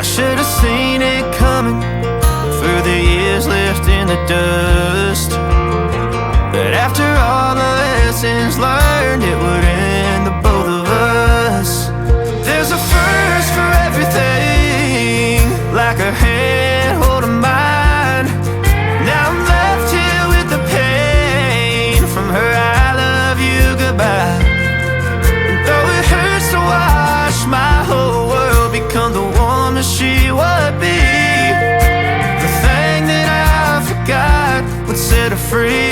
should have seen it coming through the years left in the dust. That after all the lessons learned, it would end the both of us. There's a first for everything, like her hand holding mine. Now I'm left here with the pain from her I love you goodbye. And though it hurts to watch my whole world become the woman she would be, the thing that I forgot would set her free.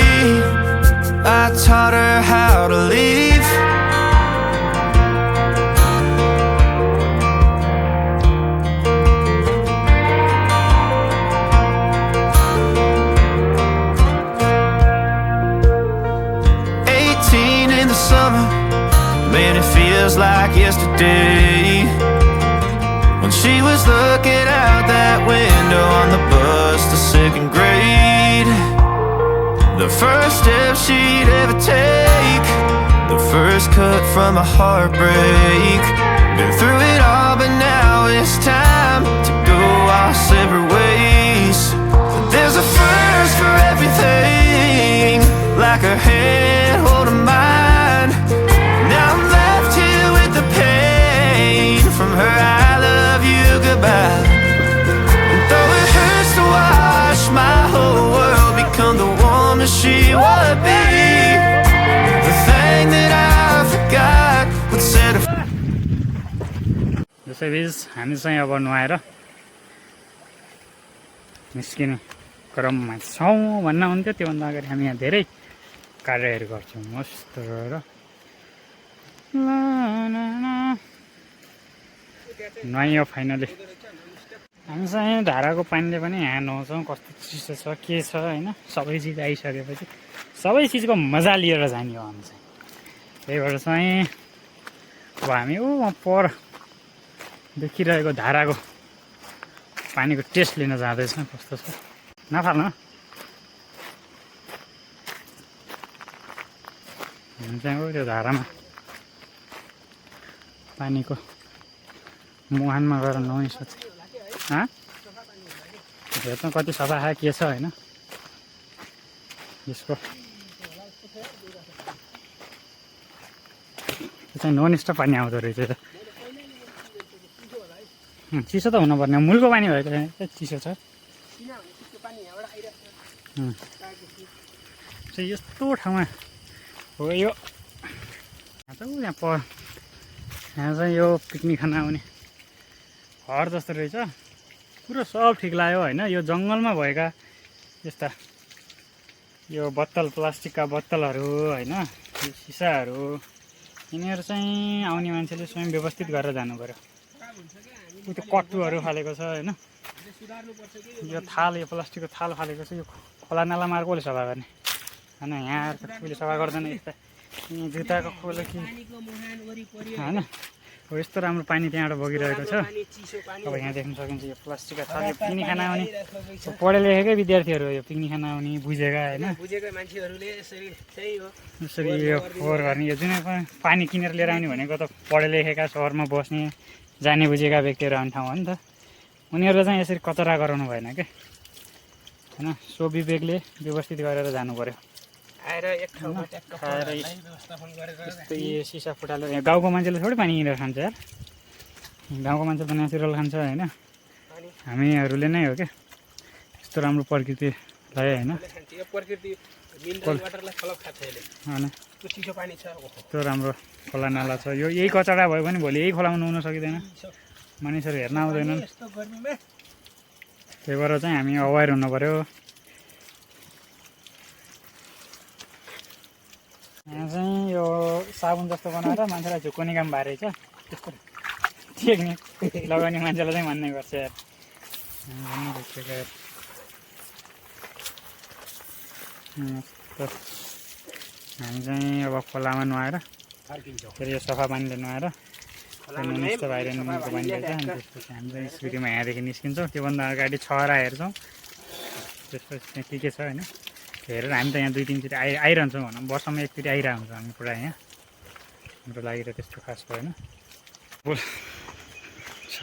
I taught her how to leave. Summer, man, it feels like yesterday when she was looking out that window on the bus to second grade. The first step she'd ever take, the first cut from a heartbreak. Been through it all, but now it's time to go our separate ways. But there's a first for everything, like her hand holding mine. Now I'm left here with the pain from her I love you goodbye. And though it hurts to watch my whole world become the woman she would be, the thing that I forgot would set her. त्यसैबीच हामी चाहिँ अब नुहाएर निस्किने क्रममा छौँ भन्न हुन्थ्यो। त्योभन्दा अगाडि हामी यहाँ धेरै कार्यहरू गर्छौँ मस्त गरेर। नुहाइयो फाइनली। हामी चाहिँ धाराको पानीले पनि यहाँ नुहाउँछौँ। कस्तो चिसो छ के छ होइन, सबै चिज आइसकेपछि सबै चिजको मजा लिएर जाने हो हामी चाहिँ। त्यही भएर चाहिँ अब हामी पर देखिरहेको धाराको पानीको टेस्ट लिन जाँदैछ। कस्तो छ नफाल्न। हामी चाहिँ त्यो धारामा पानीको मुहानमा गएर नुहाइ सोचे। हेर्नु कति सफा खायो के छ होइन। यसको चाहिँ नोनिस्ट पानी आउँदो रहेछ। चिसो त हुनुपर्ने, मूलको पानी भएको चिसो छ। चाहिँ यस्तो ठाउँमा हो यो। यहाँ चाहिँ यो पिकनिक खान आउने घर जस्तो रहेछ। पुरो सब ठिक लाग्यो होइन। यो जङ्गलमा भएका यस्ता यो बोतल, प्लास्टिकका बोतलहरू होइन, यो सिसाहरू, यिनीहरू चाहिँ आउने मान्छेले स्वयं व्यवस्थित गरेर जानु पर्यो। त्यो कट्टुहरू फालेको छ होइन, यो थाल, यो प्लास्टिकको थाल फालेको छ। यो खोला नाला मार्ग कसले सफा गर्ने होइन। यहाँ कोहीले सफा गर्दैन। यस्ता जुत्ताको खोलो कि होइन। अब यस्तो राम्रो पानी त्यहाँबाट बगिरहेको छ। अब यहाँ देख्न सकिन्छ यो प्लास्टिकका थाल। यो पिकनिक खान आउने पढे लेखेकै विद्यार्थीहरू यो पिकनिक खान आउने बुझेका होइन। यसरी यो फोहोर गर्ने, यो जुन पानी किनेर लिएर आउने भनेको त पढे लेखेका सहरमा बस्ने जाने बुझेका व्यक्तिहरू आउने ठाउँ हो नि त। उनीहरूले चाहिँ यसरी कचरा गराउनु भएन क्या होइन। स्वविवेकले व्यवस्थित गरेर जानु पर्यो। आएर एक ठाउँमा खाएर यस्तो यो सिसा फुटालेर यहाँ गाउँको मान्छेले थोरै पानी किनेर खान्छ यार। गाउँको मान्छे त नेचुरल खान्छ होइन। हामीहरूले नै हो क्या यस्तो राम्रो प्रकृतिलाई होइन। यस्तो राम्रो खोला नाला छ। यो यही कचडा भयो भने भोलि यही खोलामा नुहाउन सकिँदैन, मानिसहरू हेर्न आउँदैनन्। त्यही भएर चाहिँ हामी अवेर हुनु पर्यो। यहाँ चाहिँ यो साबुन जस्तो बनाएर मान्छेलाई झुक्कुने काम भइरहेछ। त्यस्तो टेक्निक लगाउने मान्छेलाई चाहिँ मान्ने गर्छ यार। हामी चाहिँ अब खोलामा नुहाएर फेरि यो सफा पानीले नुहाएर यस्तो बाहिर नुहाएको पानी रहेछ। अनि त्यसपछि हामी चाहिँ स्कुटीमा यहाँदेखि निस्किन्छौँ। त्योभन्दा अगाडि छहरा हेर्छौँ। त्यसपछि त्यहाँ के छ होइन हेरेर हामी त यहाँ 2-3 चोटि आइरहन्छौँ भनौँ। वर्षमा एकचोटि आइरहेको हुन्छौँ हामी पुरा यहाँ। हाम्रो लागि त त्यस्तो खास भएन। बोल छ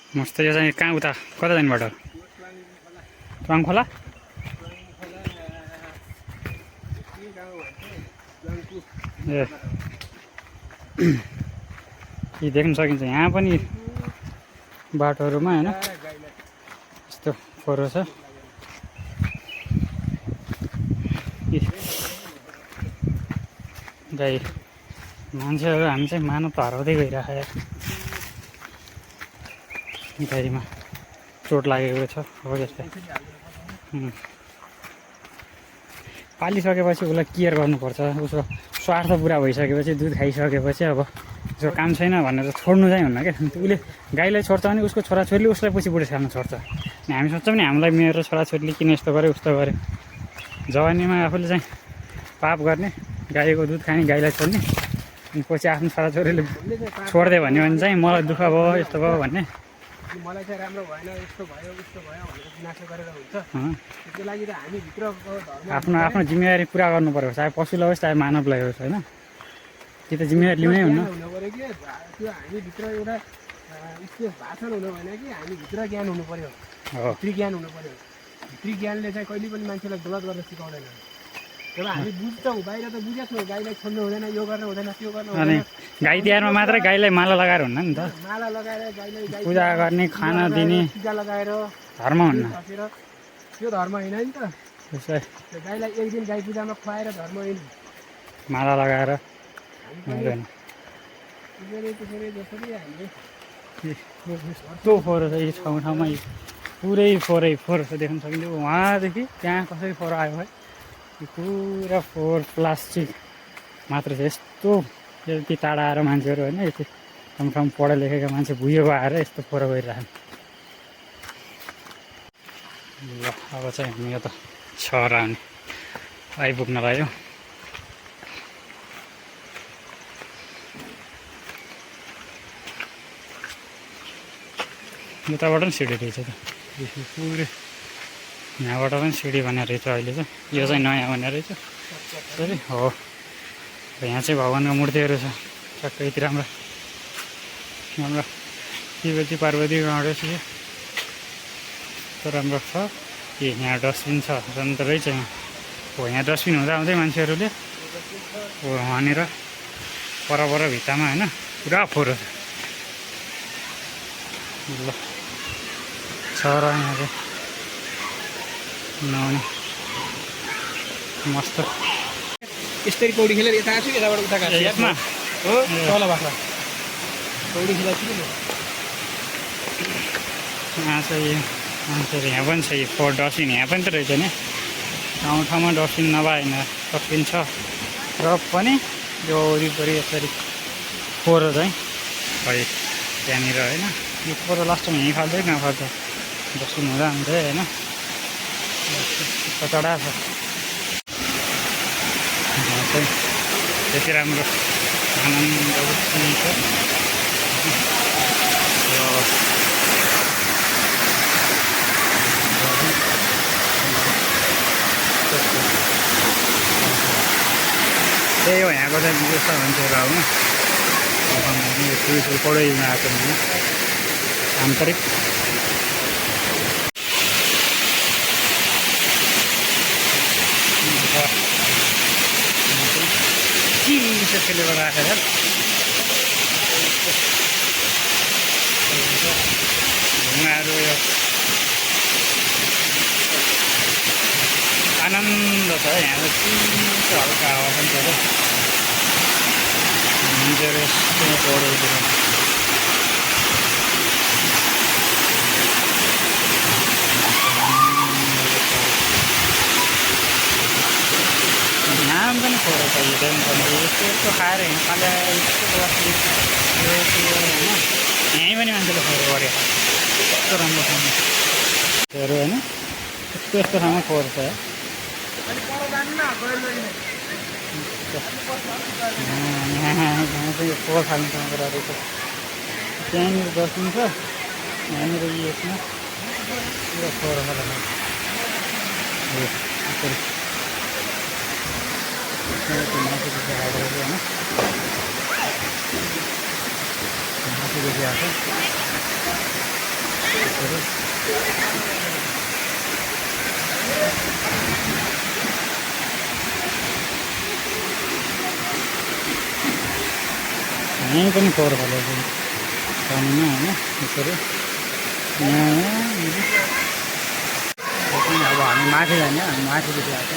मस्त यो चाहिँ कहाँ उता कता जाने बाटो ट्वाङ खोला ए यी देख्न सकिन्छ यहाँ पनि बाटोहरूमा होइन यस्तो फोहोर छ गाई मान्छेहरू हामी चाहिँ मानव त हराउँदै गइरहेको गाडीमा चोट लागेको छ हो त्यस्तै पालिसकेपछि उसलाई केयर गर्नुपर्छ उसको स्वार्थ पुरा भइसकेपछि दुध खाइसकेपछि अब उसको काम छैन भनेर छोड्नु चाहिँ हुन्न क्या उसले गाईलाई छोड्छ भने उसको छोराछोरीले उसलाई पछि बुढेस खान छोड्छ अनि हामी सोच्छौँ नि हामीलाई मेरो छोराछोरीले किन यस्तो गर्यो उस्तो गर्यो जवानीमा आफूले चाहिँ पाप गर्ने गाईको दुध खाने गाईलाई छोड्ने अनि पछि आफ्नो छोराछोरीले छोडिदियो भन्यो भने चाहिँ मलाई दुःख भयो यस्तो भयो भन्ने मलाई चाहिँ राम्रो भएन यस्तो भयो उस्तो भयो भनेर गुनासो गरेर हुन्छ त्यसको लागि त हामी भित्रको आफ्नो आफ्नो जिम्मेवारी पुरा गर्नु पर्यो चाहे पशुलाई होस् चाहे मानवलाई होस् होइन त्यो त जिम्मेवारी लिनै हुन्न हुनु पऱ्यो कि त्यो हामीभित्र एउटा स्पेस भाषण हुनु भएन कि हामीभित्र ज्ञान हुनु पऱ्यो भित्री ज्ञान हुनु पऱ्यो भित्री ज्ञानले चाहिँ कहिले पनि मान्छेलाई गलत गर्न सिकाउँदैन जब हामी बुझ्छौँ बाहिर त बुझेको गाईलाई छोड्नु हुँदैन यो गर्नु हुँदैन त्यो गर्नु अनि हुँदैन गाई तिहारमा मात्रै गाईलाई माला लगाएर हुन्न नि त माला लगाएर गाईलाई पूजा गर्ने खाना दिने टिका लगाएर धर्म हुन्न राखेर त्यो धर्म होइन नि त त्यसै त्यो गाईलाई एक दिन गाई पूजामा खुवाएर धर्म होइन माला लगाएर हुँदैन त्यसरी जसरी हामीले यस्तो फोहोर छ यो ठाउँ ठाउँमा पुरै फोहोर छ देख्न सकिन्छ उहाँदेखि त्यहाँ कसरी फोहोर आयो है यो पुरा फोहोर प्लास्टिक मात्र छ यस्तो यति टाढा आएर मान्छेहरू होइन यति ठाउँ ठाउँ पढा लेखेका मान्छे भुइँको आएर यस्तो फोहोर गरिरहन् ल अब चाहिँ हामी यो त छहरा आइपुग्न लाग्यो उताबाट पनि सिँढी रहेछ त पुरै यहाँबाट पनि सिँढी भनेर रहेछ अहिले चाहिँ यो चाहिँ नयाँ भनेर रहेछ सरी हो यहाँ चाहिँ भगवान्को मूर्तिहरू छ टक्कै यति राम्रो राम्रो शिवजी पार्वती गणेश यस्तो राम्रो छ ए यहाँ डस्टबिन छ झन् त रहेछ यहाँ हो यहाँ डस्टबिन हुँदा हुँदै मान्छेहरूले हो वहाँनिर पर भित्तामा होइन पुरा फोहोर छ ल छ र यहाँ चाहिँ नआउने मस्त यस्तरी पौडी खेलेर यता आएको छु यताबाट उता गएको यसमा हो तल बाख्रा पौडी खेलाएको छु यहाँ चाहिँ मान्छेहरू यहाँ पनि छ यो फोहोर डस्टबिन यहाँ पनि त रहेछ नि ठाउँ ठाउँमा डस्टबिन नभएन डस्टबिन छ र पनि यो वरिपरि यसरी फोहोर चाहिँ है त्यहाँनिर होइन यो फोहोर लास्टमा यहीँ फाल्छ नफाल्छ डस्टबिन हुँदा हुँदै होइन चढा छ यहाँ चाहिँ त्यति राम्रो आनन्द छ त्यही हो यहाँको चाहिँ व्यवस्था मान्छेहरू आउनु ठुलो पढाइमा आएको नि आन्तरिक त्यसले गर्दा राखेर ढुङ्गाहरू यो आनन्द छ यहाँ चाहिँ चिसो हल्का हावा पनि छ मान्छेहरू यस्तो पढेको यहाँ पनि फोहोर छ यो यस्तो यस्तो खाएर हिँड्नु यस्तो प्लास्टिक यो त्यो होइन यहीँ पनि मान्छेले फोहोर गऱ्यो यस्तो राम्रो ठाउँहरू होइन यस्तो यस्तो ठाउँमा फोहोर छ यहाँ चाहिँ फोहोर फाल्ने ठाउँ रहेछ त्यहाँनिर डस्टबिन छ यहाँनिर यसमा पुरा फोहोर फालेको माथि आएको होइन माथिदेखि आएको यहीँ पनि फोहोर फलेको पानीमा होइन यसरी यहाँ अब हामी माथि जाने हामी माथिदेखि आएको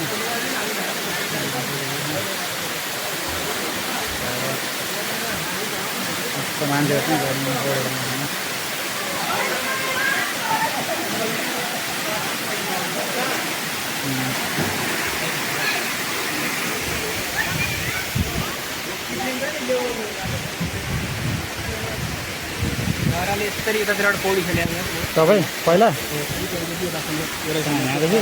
यस्तो मान्छेहरू चाहिँ गर्नु पऱ्यो धाराले यसरी यतातिरबाट पौडी खेलेको तपाईँ पहिला यहाँदेखि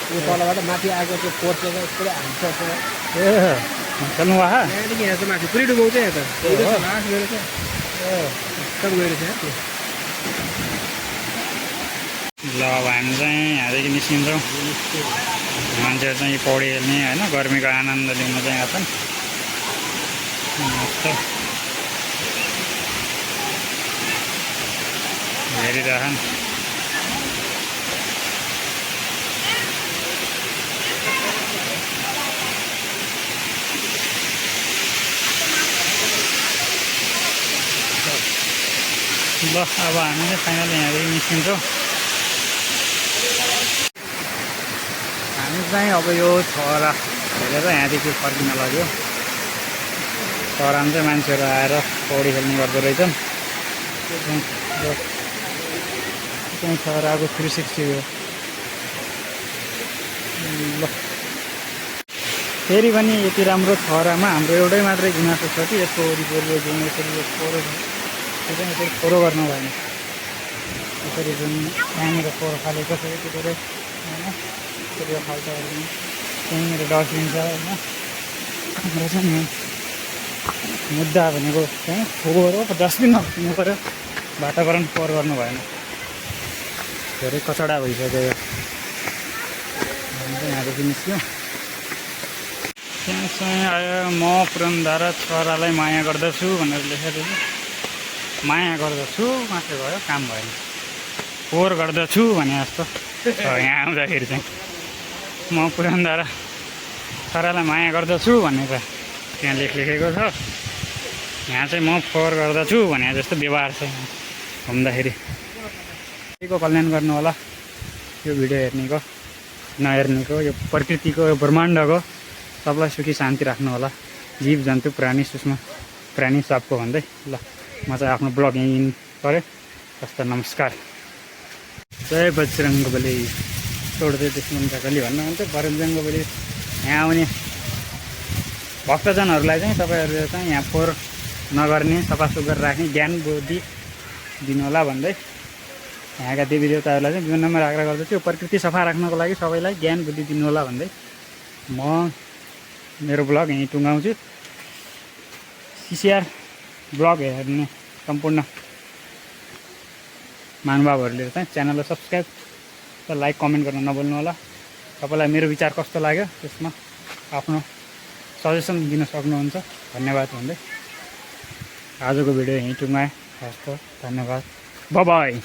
यो तलबाट माथि आएको त्यो पोहोर चाहिँ पुरै हान्छ ए खेल्नु भयो यहाँदेखि यहाँ चाहिँ माथि पुरै डुबाउँछ यहाँ त लास्ट गएर चाहिँ सब गएर चाहिँ ल अब हामी चाहिँ यहाँदेखि निस्किन्छौँ मान्छेहरू चाहिँ पौडी खेल्ने होइन गर्मीको आनन्द लिन चाहिँ आछन् हेरिरहन् ल अब हामी चाहिँ फाइनली यहाँदेखि निस्किन्छौँ हामी चाहिँ अब यो छहरा हेरेर यहाँदेखि फर्किन लाग्यो छहरामा चाहिँ मान्छेहरू आएर पौडी खेल्ने गर्दो रहेछन् चाहिँ छहराको 360 हो ल फेरि पनि यति राम्रो छहरामा हाम्रो एउटै मात्रै गुनासो छ कि यसको वरिपरि यो जुन यसरी यो फोहोर त्यो चाहिँ यसरी फोहोर गर्नु भएन यसरी जुन यहाँनिर फोहोर फालेको छ यति धेरै होइन यसरी यो फाल्टाहरू पनि त्यहीँनिर डस्टबिन छ होइन हाम्रो चाहिँ मुद्दा भनेको चाहिँ फोहोर हो डस्टबिन नफिक्नु पऱ्यो वातावरण फोहोर गर्नु भएन धेरै कचडा भइसक्यो यो हामी चाहिँ यहाँदेखि निस्क्यौँ त्यहाँ चाहिँ आयो म पुरनधारा छहरालाई माया गर्दछु भनेर लेखेको थियो माया गर्दछु मात्रै भयो काम भएन फोहोर गर्दछु भने जस्तो यहाँ आउँदाखेरि चाहिँ म पुरनधारा छहरालाई माया गर्दछु भनेर त्यहाँ लेखेको छ यहाँ चाहिँ म फोहोर गर्दछु भने जस्तो व्यवहार छ यहाँ घुम्दाखेरि को कल्याण गर्नु होला यो भिडियो हेर्नेको नहेर्नेको यो प्रकृतिको यो ब्रह्माण्डको सबलाई सुखी शान्ति राख्नु होला जीव जन्तु प्राणी सूक्ष्म प्राणी सबको भन्दै ल म चाहिँ आफ्नो ब्लग यहीँ गरेँ हस्त नमस्कार जय बजरङ्गबली छोड्दै दुश्मन काकाली भन्नुहुन्छ बजरङ्गबली यहाँ आउने भक्तजनहरूलाई चाहिँ तपाईँहरूले चाहिँ यहाँ फोहोर नगर्ने सफासुग्घर राख्ने ज्ञान बुद्धि दिनु होला भन्दै यहाँका देवी देवताहरूलाई चाहिँ विभिन्नमा आग्रह गर्दछु यो प्रकृति सफा राख्नको लागि सबैलाई ज्ञान बुद्धि दिनु होला भन्दै म मेरो ब्लग यहीँ टुङ्गाउँछु सिसिआर ब्लग हेर्ने सम्पूर्ण महानुभावहरूले चाहिँ च्यानललाई सब्सक्राइब र लाइक कमेन्ट गर्न नभुल्नु होला तपाईँलाई मेरो विचार कस्तो लाग्यो त्यसमा आफ्नो सजेसन दिन सक्नुहुन्छ धन्यवाद भन्दै आजको भिडियो यहीँ टुङ्गाएँ हस्त धन्यवाद बाई